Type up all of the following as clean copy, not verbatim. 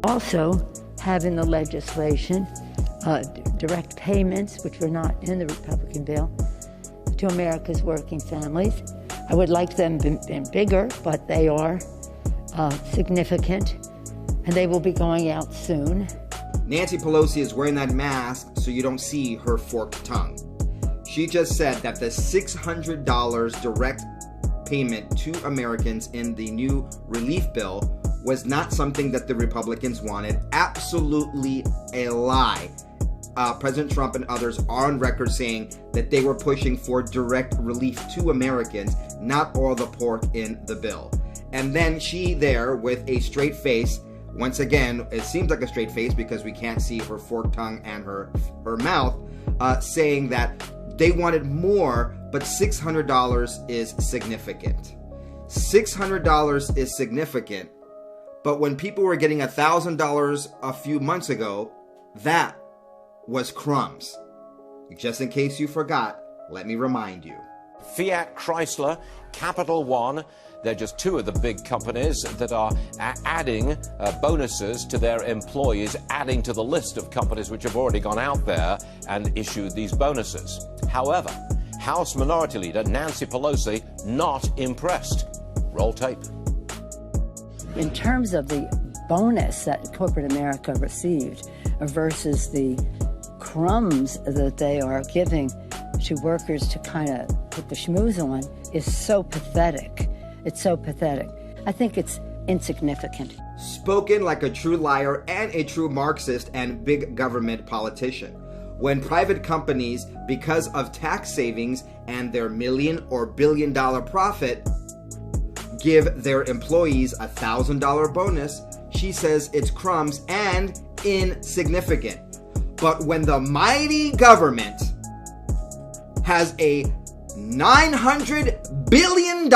also have in the legislation direct payments, which were not in the Republican bill, to America's working families. I would like them bigger, but they are significant, and they will be going out soon. Nancy Pelosi is wearing that mask so you don't see her forked tongue. She just said that the $600 direct payment to Americans in the new relief bill was not something that the Republicans wanted. Absolutely a lie. President Trump and others are on record saying that they were pushing for direct relief to Americans, not all the pork in the bill. And then she there with a straight face, once again, it seems like a straight face because we can't see her forked tongue and her mouth, saying that they wanted more, but $600 is significant. $600 is significant, but when people were getting $1,000 a few months ago, that was crumbs. Just in case you forgot, let me remind you. Fiat Chrysler, Capital One, they're just two of the big companies that are adding bonuses to their employees, adding to the list of companies which have already gone out there and issued these bonuses. However, House Minority Leader Nancy Pelosi not impressed. Roll tape. In terms of the bonus that corporate America received versus the crumbs that they are giving to workers to kind of put the schmooze on is so pathetic. It's so pathetic. I think it's insignificant. Spoken like a true liar and a true Marxist and big government politician. When private companies, because of tax savings and their million or billion dollar profit, give their employees $1,000 bonus, she says it's crumbs and insignificant. But when the mighty government has a $900 billion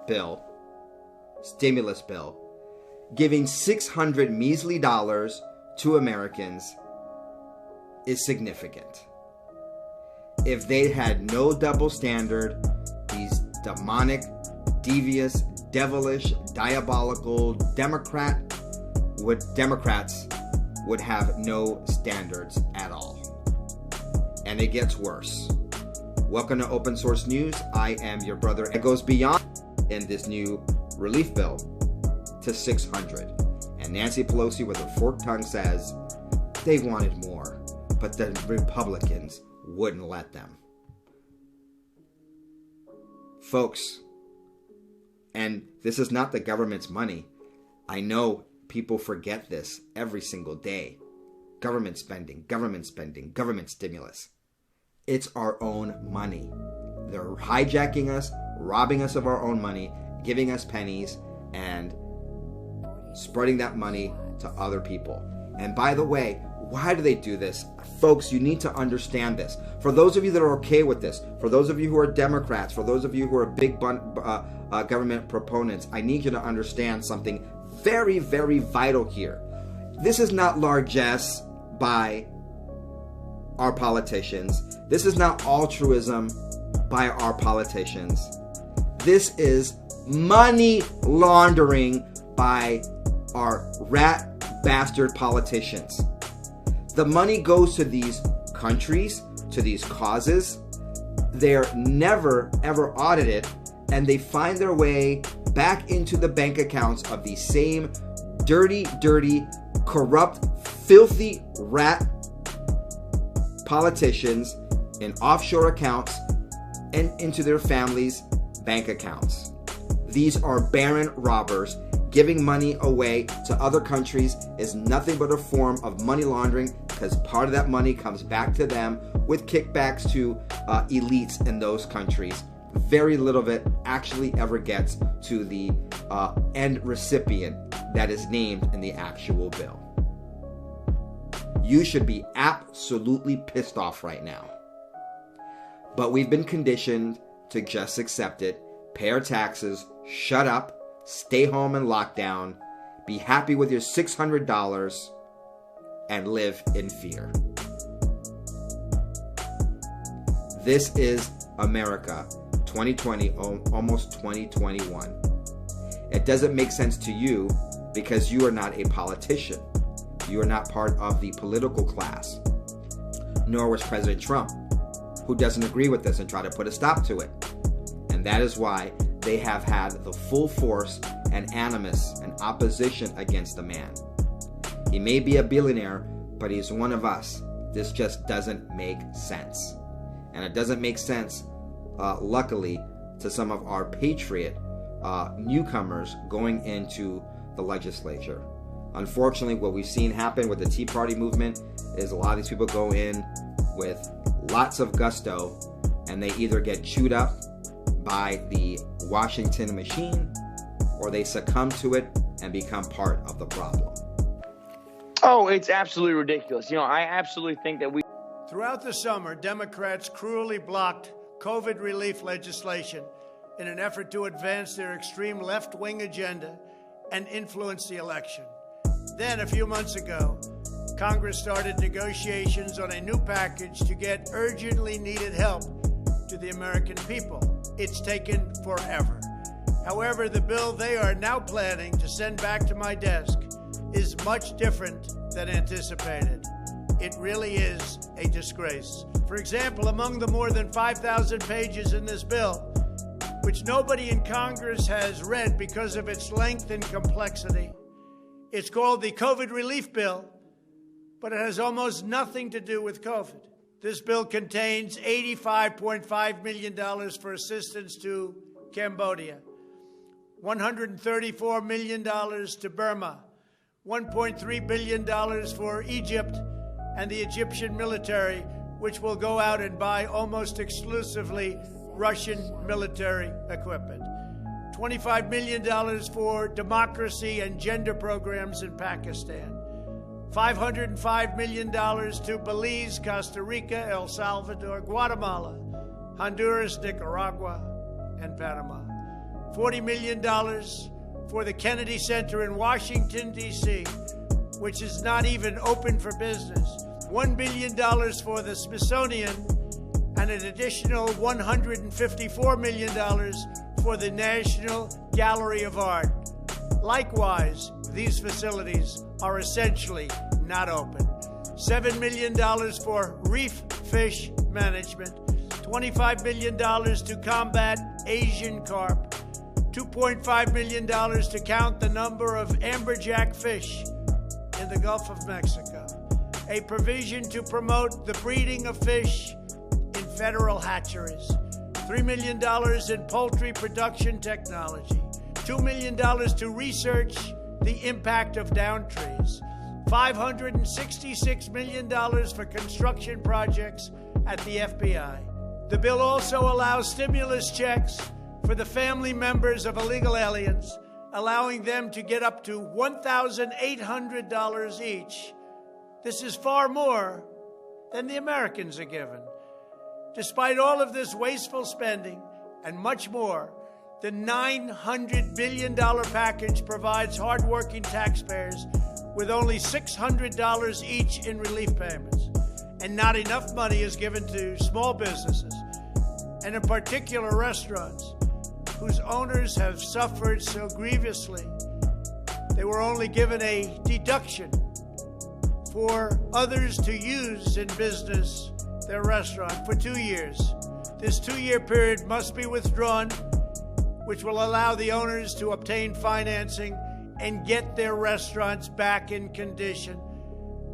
bill, stimulus bill, giving $600 measly dollars to Americans is significant. If they had no double standard, these demonic, devious, devilish, diabolical Democrats would have no standards at all. And it gets worse. Welcome to Open Source News. I am your brother. It goes beyond in this new relief bill to 600. And Nancy Pelosi with her forked tongue says they wanted more, but the Republicans wouldn't let them. Folks, and this is not the government's money. I know people forget this every single day. Government spending, government stimulus. It's our own money. They're hijacking us, robbing us of our own money, giving us pennies, and spreading that money to other people. And by the way, why do they do this? Folks, you need to understand this. For those of you that are okay with this, for those of you who are Democrats, for those of you who are big government proponents, I need you to understand something very, very vital here. This is not largesse by our politicians. This is not altruism by our politicians. This is money laundering by our rat bastard politicians. The money goes to these countries, to these causes. They're never, ever audited, and they find their way back into the bank accounts of these same dirty, corrupt, filthy rat politicians in offshore accounts and into their families' bank accounts. These are barren robbers. Giving money away to other countries is nothing but a form of money laundering, because part of that money comes back to them with kickbacks to elites in those countries. Very little of it actually ever gets to the end recipient that is named in the actual bill. You should be absolutely pissed off right now. But we've been conditioned to just accept it, pay our taxes, shut up, stay home in lockdown, be happy with your $600, and live in fear. This is America, 2020, almost 2021. It doesn't make sense to you because you are not a politician. You are not part of the political class. Nor was President Trump, who doesn't agree with this and try to put a stop to it. And that is why they have had the full force and animus and opposition against the man. He may be a billionaire, but he's one of us. This just doesn't make sense. And it doesn't make sense, luckily, to some of our patriot newcomers going into the legislature. Unfortunately, what we've seen happen with the Tea Party movement is a lot of these people go in with lots of gusto, and they either get chewed up by the Washington machine, or they succumb to it and become part of the problem. Oh, it's absolutely ridiculous. I absolutely think that we... Throughout the summer, Democrats cruelly blocked COVID relief legislation in an effort to advance their extreme left-wing agenda and influence the election. Then, a few months ago, Congress started negotiations on a new package to get urgently needed help to the American people. It's taken forever. However, the bill they are now planning to send back to my desk is much different than anticipated. It really is a disgrace. For example, among the more than 5,000 pages in this bill, which nobody in Congress has read because of its length and complexity, it's called the COVID Relief Bill, but it has almost nothing to do with COVID. This bill contains $85.5 million for assistance to Cambodia, $134 million to Burma, $1.3 billion for Egypt and the Egyptian military, which will go out and buy almost exclusively Russian military equipment, $25 million for democracy and gender programs in Pakistan, $505 million to Belize, Costa Rica, El Salvador, Guatemala, Honduras, Nicaragua, and Panama, $40 million for the Kennedy Center in Washington, D.C., which is not even open for business, $1 billion for the Smithsonian, and an additional $154 million for the National Gallery of Art. Likewise, these facilities are essentially not open. $7 million for reef fish management, $25 million to combat Asian carp, $2.5 million to count the number of amberjack fish in the Gulf of Mexico, a provision to promote the breeding of fish in federal hatcheries, $3 million in poultry production technology, $2 million to research the impact of down trees, $566 million for construction projects at the FBI. The bill also allows stimulus checks for the family members of illegal aliens, allowing them to get up to $1,800 each. This is far more than the Americans are given. Despite all of this wasteful spending and much more, the $900 billion package provides hardworking taxpayers with only $600 each in relief payments. And not enough money is given to small businesses, and in particular restaurants, whose owners have suffered so grievously. They were only given a deduction for others to use in business their restaurant for 2 years. This 2-year period must be withdrawn, which will allow the owners to obtain financing and get their restaurants back in condition.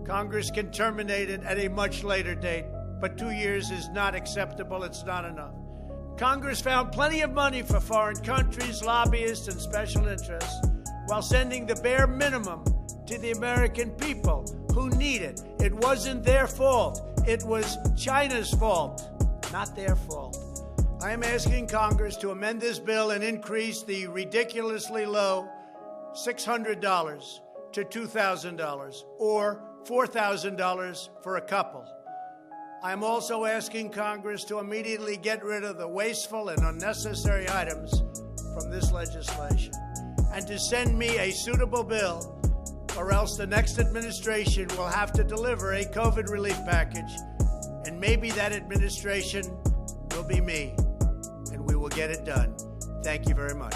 Congress can terminate it at a much later date, but 2 years is not acceptable. It's not enough. Congress found plenty of money for foreign countries, lobbyists, and special interests, while sending the bare minimum to the American people who need it. It wasn't their fault. It was China's fault, not their fault. I am asking Congress to amend this bill and increase the ridiculously low $600 to $2,000 or $4,000 for a couple. I am also asking Congress to immediately get rid of the wasteful and unnecessary items from this legislation and to send me a suitable bill, or else the next administration will have to deliver a COVID relief package, and maybe that administration will be me, and we will get it done. Thank you very much.